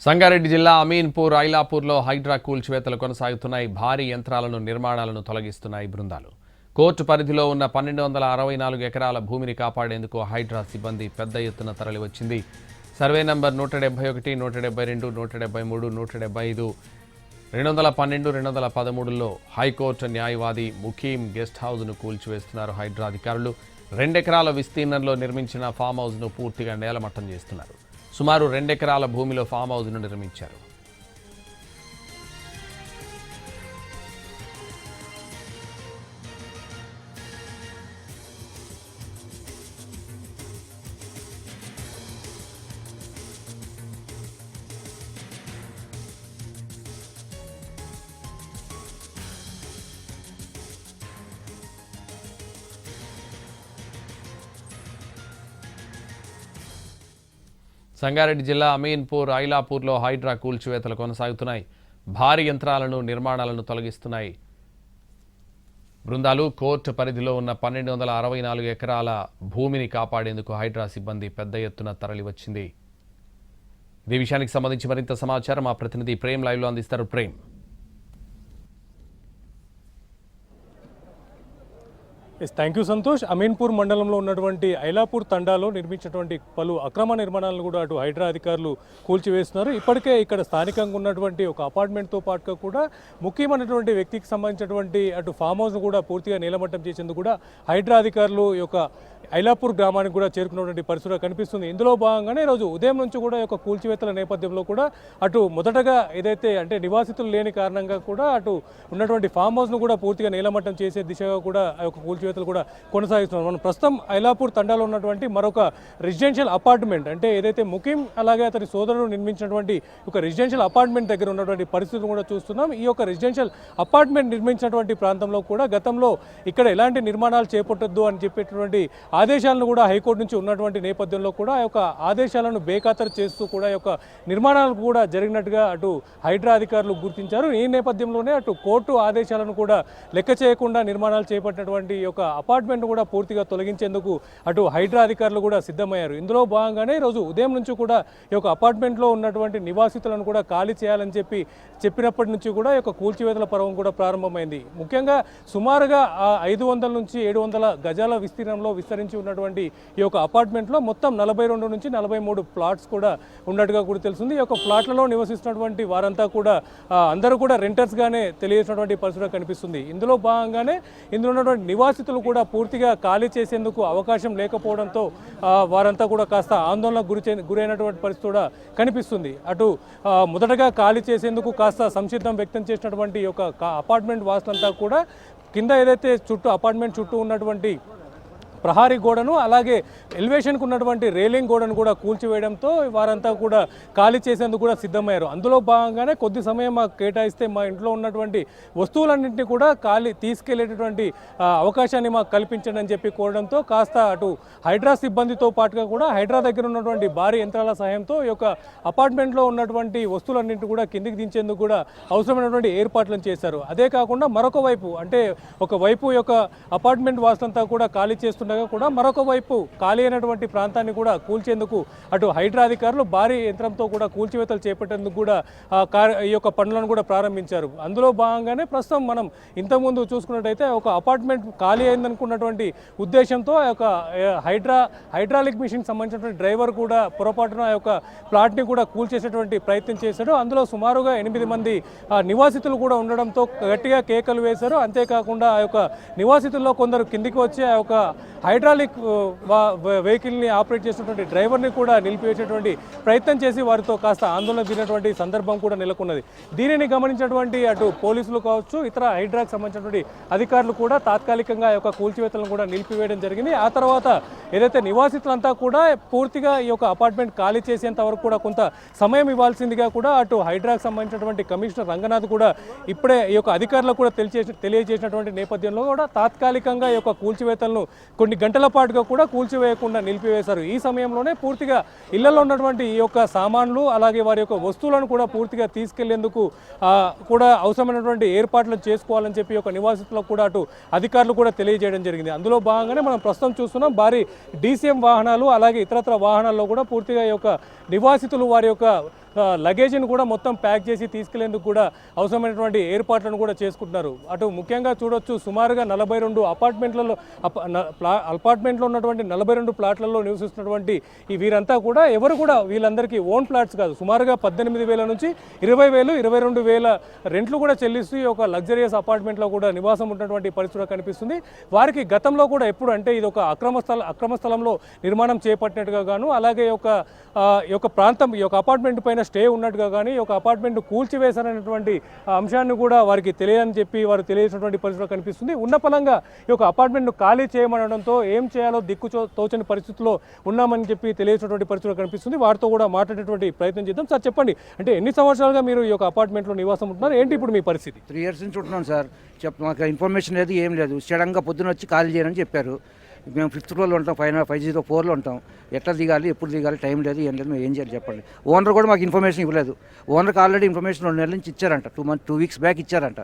సంగారెడ్డి జిల్లా అమీన్పూర్, ఐలాపూర్లో హైడ్రా కూల్చివేతలు కొనసాగుతున్నాయి. భారీ యంత్రాలను, నిర్మాణాలను తొలగిస్తున్నాయి బృందాలు. కోర్టు పరిధిలో ఉన్న 1264 ఎకరాల భూమిని కాపాడేందుకు హైడ్రా సిబ్బంది పెద్ద ఎత్తున తరలివచ్చింది. సర్వే నంబర్ 171, 172, 173, 175, 212, 213లో హైకోర్టు న్యాయవాది ముఖీం గెస్ట్ హౌస్ను కూల్చివేస్తున్నారు హైడ్రా అధికారులు. 2 ఎకరాల విస్తీర్ణంలో నిర్మించిన ఫామ్ హౌస్ను పూర్తిగా నేలమట్టం చేస్తున్నారు. సుమారు 2 ఎకరాల భూమిలో ఫామ్ హౌస్ను నిర్మించారు. సంగారెడ్డి జిల్లా అమీన్పూర్, ఐలాపూర్లో హైడ్రా కూల్చివేతలు కొనసాగుతున్నాయి. భారీ యంత్రాలను, నిర్మాణాలను తొలగిస్తున్నాయి బృందాలు. కోర్టు పరిధిలో ఉన్న 1264 ఎకరాల భూమిని కాపాడేందుకు హైడ్రా సిబ్బంది పెద్ద ఎత్తున తరలివచ్చింది. ఈ విషయానికి సంబంధించి మరింత సమాచారం మా ప్రతినిధి ప్రేమ్ లైవ్లో అందిస్తారు. ప్రేమ్. Thank you Santosh. అమీన్పూర్ మండలంలో ఉన్నటువంటి ఐలాపూర్ తండాలో నిర్మించినటువంటి పలు అక్రమ నిర్మాణాలను కూడా అటు హైడ్రా అధికారులు కూల్చివేస్తున్నారు. ఇప్పటికే ఇక్కడ స్థానికంగా ఉన్నటువంటి ఒక అపార్ట్మెంట్తో పాటుగా కూడా ముఖ్యమైనటువంటి వ్యక్తికి సంబంధించినటువంటి అటు ఫామ్ హౌస్ను కూడా పూర్తిగా నీలమట్టం చేసేందుకు కూడా హైడ్రా అధికారులు ఈ యొక్క ఐలాపూర్ గ్రామానికి కూడా చేరుకున్నటువంటి పరిస్థితి కనిపిస్తుంది. ఇందులో భాగంగానే ఈరోజు ఉదయం నుంచి కూడా ఈ యొక్క కూల్చివేతల నేపథ్యంలో కూడా అటు మొదటగా ఏదైతే అంటే నివాసితులు లేని కారణంగా కూడా అటు ఉన్నటువంటి ఫామ్ హౌస్ను కూడా పూర్తిగా నీలమట్టం చేసే దిశగా కూడా ఆ యొక్క కూల్చివేతలు కూడా కొనసాగిస్తున్నారు. మనం ప్రస్తుతం ఐలాపూర్ తండాలో ఉన్నటువంటి మరొక రెసిడెన్షియల్ అపార్ట్మెంట్ అంటే ఏదైతే ముఖీం అలాగే అతని సోదరుడు నిర్మించినటువంటి ఒక రెసిడెన్షియల్ అపార్ట్మెంట్ దగ్గర ఉన్నటువంటి పరిస్థితులు కూడా చూస్తున్నాం. ఈ యొక్క రెసిడెన్షియల్ అపార్ట్మెంట్ నిర్మించినటువంటి ప్రాంతంలో కూడా గతంలో ఇక్కడ ఎలాంటి నిర్మాణాలు చేపట్టొద్దు అని చెప్పేటువంటి ఆదేశాలను కూడా హైకోర్టు నుంచి ఉన్నటువంటి నేపథ్యంలో కూడా ఆ యొక్క ఆదేశాలను బేఖాతరు చేస్తూ కూడా ఈ యొక్క నిర్మాణాలు కూడా జరిగినట్టుగా అటు హైడ్రా అధికారులు గుర్తించారు. ఈ నేపథ్యంలోనే అటు కోర్టు ఆదేశాలను కూడా లెక్క చేయకుండా నిర్మాణాలు చేపట్టినటువంటి ఈ యొక్క అపార్ట్మెంట్ కూడా పూర్తిగా తొలగించేందుకు అటు హైడ్రా అధికారులు కూడా సిద్ధమయ్యారు. ఇందులో భాగంగానే ఈరోజు ఉదయం నుంచి కూడా ఈ యొక్క అపార్ట్మెంట్లో ఉన్నటువంటి నివాసితులను కూడా ఖాళీ చేయాలని చెప్పినప్పటి నుంచి కూడా ఈ యొక్క కూల్చివేతల పర్వం కూడా ప్రారంభమైంది. ముఖ్యంగా సుమారుగా 500 నుంచి 700 గజాల విస్తీర్ణంలో విస్తరించి ఉన్నటువంటి ఈ యొక్క అపార్ట్మెంట్లో మొత్తం 42 నుంచి 43 ప్లాట్స్ కూడా ఉన్నట్టుగా కూడా తెలుస్తుంది. ఈ యొక్క ప్లాట్లలో నివసిస్తున్నటువంటి వారంతా కూడా అందరూ కూడా రెంటర్స్గానే తెలియజేసినటువంటి పరిస్థితి కనిపిస్తుంది. ఇందులో భాగంగానే ఇందులో ఉన్నటువంటి నివాసితులు కూడా పూర్తిగా ఖాళీ చేసేందుకు అవకాశం లేకపోవడంతో వారంతా కూడా కాస్త ఆందోళనకు గురైనటువంటి పరిస్థితి కూడా కనిపిస్తుంది. అటు మొదటగా ఖాళీ చేసేందుకు కాస్త సంసిద్ధం వ్యక్తం చేసినటువంటి ఈ యొక్క అపార్ట్మెంట్ వాసులంతా కూడా కింద ఏదైతే అపార్ట్మెంట్ చుట్టూ ఉన్నటువంటి ప్రహారీ గోడను అలాగే ఎలివేషన్కు ఉన్నటువంటి రేలింగ్ గోడను కూడా కూల్చివేయడంతో వారంతా కూడా ఖాళీ చేసేందుకు కూడా సిద్ధమయ్యారు. అందులో భాగంగానే కొద్ది సమయం మాకు కేటాయిస్తే మా ఇంట్లో ఉన్నటువంటి వస్తువులన్నింటినీ కూడా తీసుకెళ్లేటటువంటి అవకాశాన్ని మాకు కల్పించండి అని చెప్పి కోరడంతో కాస్త అటు హైడ్రా సిబ్బందితో పాటుగా కూడా హైడ్రా దగ్గర ఉన్నటువంటి భారీ యంత్రాల సహాయంతో ఈ యొక్క అపార్ట్మెంట్లో ఉన్నటువంటి వస్తువులన్నింటినీ కూడా కిందికి దించేందుకు కూడా అవసరమైనటువంటి ఏర్పాట్లను చేశారు. అదే కాకుండా మరొక వైపు అంటే ఒకవైపు యొక్క అపార్ట్మెంట్ వాసులంతా కూడా ఖాళీ చేస్తుండగా కూడా మరొక వైపు ఖాళీ అయినటువంటి ప్రాంతాన్ని కూడా కూల్చేందుకు అటు హైడ్రా అధికారులు భారీ యంత్రంతో కూడా కూల్చివేతలు చేపట్టేందుకు కూడా ఈ యొక్క పనులను కూడా ప్రారంభించారు. అందులో భాగంగానే ప్రస్తుతం మనం ఇంతకుముందు చూసుకున్నట్టయితే ఒక అపార్ట్మెంట్ ఖాళీ అయిందనుకున్నటువంటి ఉద్దేశంతో ఆ యొక్క హైడ్రాలిక్ మిషన్ సంబంధించినటువంటి డ్రైవర్ కూడా పొరపాటున ఆ యొక్క ప్లాట్ని కూడా కూల్చేసేటువంటి ప్రయత్నం చేశారు. అందులో సుమారుగా 8 మంది నివాసితులు కూడా ఉండడంతో గట్టిగా కేకలు వేశారు. అంతేకాకుండా ఆ యొక్క నివాసితుల్లో కొందరు కిందికి వచ్చి ఆ యొక్క హైడ్రాలిక్ వెహికల్ని ఆపరేట్ చేసినటువంటి డ్రైవర్ని కూడా నిలిపివేసేటువంటి ప్రయత్నం చేసి వారితో కాస్త ఆందోళన దిగినటువంటి సందర్భం కూడా నెలకొన్నది. దీనిని గమనించినటువంటి అటు పోలీసులు కావచ్చు ఇతర హైడ్రాకి సంబంధించినటువంటి అధికారులు కూడా తాత్కాలికంగా ఈ యొక్క కూల్చివేతలను కూడా నిలిపివేయడం జరిగింది. ఆ తర్వాత ఏదైతే నివాసితులంతా కూడా పూర్తిగా ఈ యొక్క అపార్ట్మెంట్ ఖాళీ చేసేంత వరకు కూడా కొంత సమయం ఇవ్వాల్సిందిగా కూడా అటు హైడ్రాకి సంబంధించినటువంటి కమిషనర్ రంగనాథ్ కూడా ఇప్పుడే ఈ యొక్క అధికారులకు కూడా తెలియజేసినటువంటి నేపథ్యంలో కూడా తాత్కాలికంగా ఈ యొక్క కూల్చివేతలను కొన్ని కొన్ని గంటల పాటుగా కూడా కూల్చివేయకుండా నిలిపివేశారు. ఈ సమయంలోనే పూర్తిగా ఇళ్లలో ఉన్నటువంటి ఈ యొక్క సామాన్లు అలాగే వారి యొక్క వస్తువులను కూడా పూర్తిగా తీసుకెళ్లేందుకు కూడా అవసరమైనటువంటి ఏర్పాట్లు చేసుకోవాలని చెప్పి ఒక నివాసితులకు కూడా అటు అధికారులు కూడా తెలియజేయడం జరిగింది. అందులో భాగంగానే మనం ప్రస్తుతం చూస్తున్నాం భారీ DCM వాహనాలు అలాగే ఇతరత్ర వాహనాల్లో కూడా పూర్తిగా ఈ యొక్క నివాసితులు వారి యొక్క లగేజ్ని కూడా మొత్తం ప్యాక్ చేసి తీసుకెళ్లేందుకు కూడా అవసరమైనటువంటి ఏర్పాట్లను కూడా చేసుకుంటున్నారు. అటు ముఖ్యంగా చూడొచ్చు సుమారుగా 42 అపార్ట్మెంట్లో ఉన్నటువంటి 42 ప్లాట్లలో నివసిస్తున్నటువంటి ఈ వీరంతా కూడా ఎవరు కూడా వీళ్ళందరికీ ఓన్ ప్లాట్స్ కాదు. సుమారుగా 18,000 నుంచి 20,000, 22,000 రెంట్లు కూడా చెల్లిస్తూ ఈ ఒక లగ్జరియస్ అపార్ట్మెంట్లో కూడా నివాసం ఉన్నటువంటి పరిస్థితి కనిపిస్తుంది. వారికి గతంలో కూడా ఎప్పుడు అంటే ఇది ఒక అక్రమ స్థలంలో నిర్మాణం చేపట్టినట్టుగా గాను అలాగే ఈ యొక్క ప్రాంతం ఈ యొక్క అపార్ట్మెంట్ పైన స్టే ఉన్నట్టుగా కానీ ఒక అపార్ట్మెంట్ కూల్చివేశారనేటువంటి అంశాన్ని కూడా వారికి తెలియని చెప్పి వారు తెలియజేసినటువంటి పరిస్థితిలో కనిపిస్తుంది. ఉన్న పలంగా ఈ యొక్క అపార్ట్మెంట్ను ఖాళీ చేయమనడంతో ఏం చేయాలో తోచని పరిస్థితిలో ఉన్నామని చెప్పి తెలియజేసినటువంటి పరిస్థితిలో కనిపిస్తుంది. వారితో కూడా మాట్లాడేటువంటి ప్రయత్నం చేద్దాం. సార్ చెప్పండి, అంటే ఎన్ని సంవత్సరాలుగా మీరు ఈ యొక్క అపార్ట్మెంట్లో నివాసం ఉంటున్నారు, ఏంటి ఇప్పుడు మీ పరిస్థితి? 3 years నుంచి ఉంటున్నాం సార్. మాకు ఇన్ఫర్మేషన్ లేదు, ఏం లేదు. సడన్గా పొద్దున వచ్చి ఖాళీ చేయని చెప్పారు. మేము 5th floorలో ఉంటాం, 504లో ఉంటాం. ఎట్లా దిగాలి, ఎప్పుడు దిగాలి, టైం లేదు, ఏం లేదు, మేము ఏం చేయాలి చెప్పండి. ఓనర్ కూడా మాకు ఇన్ఫర్మేషన్ ఇవ్వలేదు. ఓనర్కి ఆల్రెడీ ఇన్ఫర్మేషన్ 2 నెలల నుంచి ఇచ్చారంట, 2 weeks బ్యాక్ ఇచ్చారంట.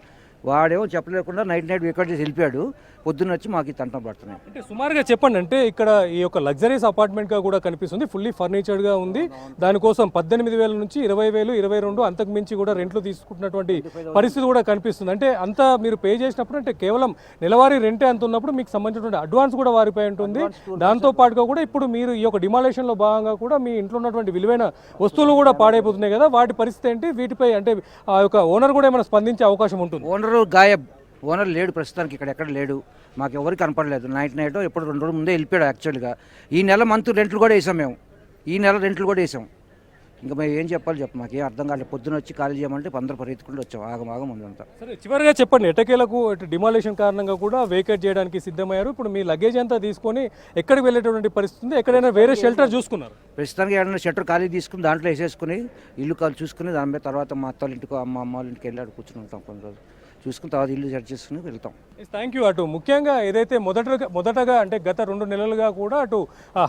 వాడేమో చెప్పలేకుండా నైట్ వేకౌట్ చేసి వెళ్ళిపోయాడు. పొద్దున్న వచ్చి మాకు తంటం పడుతున్నాయి. అంటే సుమారుగా చెప్పండి, అంటే ఇక్కడ ఈ యొక్క లగ్జరీస్ అపార్ట్మెంట్గా కూడా కనిపిస్తుంది, ఫుల్లీ ఫర్నిచర్డ్గా ఉంది. దానికోసం 18,000 నుంచి 20,000, 22 అంతకు మించి కూడా రెంట్లు తీసుకుంటున్నటువంటి పరిస్థితి కూడా కనిపిస్తుంది. అంటే అంతా మీరు పే చేసినప్పుడు అంటే కేవలం నెలవారీ రెంటే అంత ఉన్నప్పుడు మీకు సంబంధించినటువంటి అడ్వాన్స్ కూడా వారిపై ఉంటుంది. దాంతో పాటుగా కూడా ఇప్పుడు మీరు ఈ యొక్క డిమాలేషన్లో భాగంగా కూడా మీ ఇంట్లో ఉన్నటువంటి విలువైన వస్తువులు కూడా పాడైపోతున్నాయి కదా, వాటి పరిస్థితి ఏంటి? వీటిపై అంటే ఆ యొక్క ఓనర్ కూడా ఏమైనా స్పందించే అవకాశం ఉంటుంది? ఓనర్ లేడు ప్రస్తుతానికి, ఇక్కడ ఎక్కడ లేడు. మాకు ఎవరికి కనపడలేదు. నైట్ ఎప్పుడు 2 రోజుల ముందే వెళ్ళిపోయాడు. యాక్చువల్గా ఈ నెల రెంట్లు కూడా వేసాం మేము. ఈ నెల రెంట్లు కూడా వేసాం. ఇంకా మేము ఏం చెప్పాలి మాకు ఏం అర్థం కాలేదు. పొద్దున వచ్చి ఖాళీ చేయమంటే అందరూ పరిగెత్తుకుంటూ వచ్చాం. ఆగమాగం ముందంతా. సరే, చివరిగా చెప్పండి, ఎటకేలకు డిమాలేషన్ కారణంగా కూడా వేకేట్ చేయడానికి సిద్ధమయ్యారు. ఇప్పుడు మీ లగేజ్ అంతా తీసుకొని ఎక్కడికి వెళ్ళేటువంటి పరిస్థితి ఉంది? ఎక్కడైనా వేరే షెల్టర్ చూసుకున్నారు? ప్రస్తుతానికి ఏదైనా షెల్టర్ ఖాళీ తీసుకుని దాంట్లో వేసేసుకుని ఇల్లు కాలు చూసుకుని దాని మీద తర్వాత మా అత్త వాళ్ళ ఇంటికి అమ్మ వాళ్ళ ఇంటికి వెళ్ళి అక్కడ కూర్చుని ఉంటాం. కొన్ని రోజులు చూసుకుని తర్వాత ఇల్లు సెట్ చేసుకుని వెళ్తాం. Thank you. అటు ముఖ్యంగా ఏదైతే మొదటగా అంటే గత 2 నెలలుగా కూడా అటు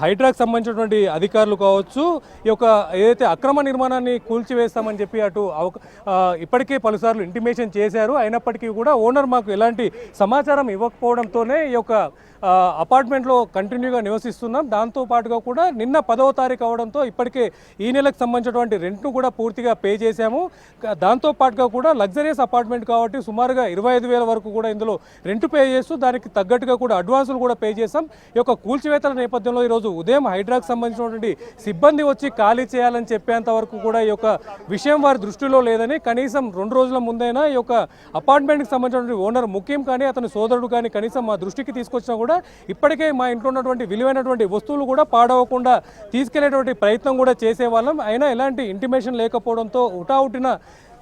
హైడ్రాకి సంబంధించినటువంటి అధికారులు కావచ్చు ఈ యొక్క ఏదైతే అక్రమ నిర్మాణాన్ని కూల్చివేస్తామని చెప్పి అటు ఇప్పటికే పలుసార్లు ఇంటిమేషన్ చేశారు. అయినప్పటికీ కూడా ఓనర్ మాకు ఎలాంటి సమాచారం ఇవ్వకపోవడంతోనే ఈ యొక్క అపార్ట్మెంట్లో కంటిన్యూగా నివసిస్తున్నాం. దాంతో పాటుగా కూడా నిన్న 10వ తారీఖు అవడంతో ఇప్పటికే ఈ నెలకు సంబంధించినటువంటి రెంట్ను కూడా పూర్తిగా పే చేశాము. దాంతో పాటుగా కూడా లగ్జరియస్ అపార్ట్మెంట్ కాబట్టి సుమారుగా 25,000 వరకు కూడా ఇందులో రెంట్ పే చేస్తూ దానికి తగ్గట్టుగా కూడా అడ్వాన్సులు కూడా పే చేశాం. ఈ యొక్క కూల్చివేతల నేపథ్యంలో ఈరోజు ఉదయం హైడ్రాకి సంబంధించినటువంటి సిబ్బంది వచ్చి ఖాళీ చేయాలని చెప్పేంత వరకు కూడా ఈ యొక్క విషయం వారి దృష్టిలో లేదని కనీసం 2 రోజుల ముందైనా ఈ యొక్క అపార్ట్మెంట్కి సంబంధించినటువంటి ఓనర్ ముఖ్యం కానీ అతని సోదరుడు కానీ కనీసం మా దృష్టికి తీసుకొచ్చినా కూడా ఇప్పటికే మా ఇంట్లో ఉన్నటువంటి విలువైనటువంటి వస్తువులు కూడా పాడవకుండా తీసుకెళ్లేటువంటి ప్రయత్నం కూడా చేసేవాళ్ళం. అయినా ఎలాంటి ఇంటిమేషన్ లేకపోవడంతో ఉటావుటిన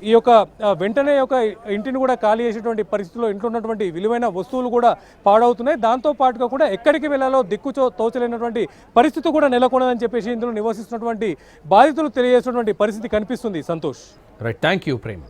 ఈ యొక్క వెంటనే యొక్క ఇంటిని కూడా ఖాళీ చేసేటువంటి పరిస్థితుల్లో ఇంట్లో ఉన్నటువంటి విలువైన వస్తువులు కూడా పాడవుతున్నాయి. దాంతో పాటుగా కూడా ఎక్కడికి వెళ్ళాలో తోచలేనటువంటి పరిస్థితి కూడా నెలకొన్నదని చెప్పేసి ఇందులో నివసిస్తున్నటువంటి బాధితులు తెలియజేసినటువంటి పరిస్థితి కనిపిస్తుంది. Santosh. Right, thank you Prem.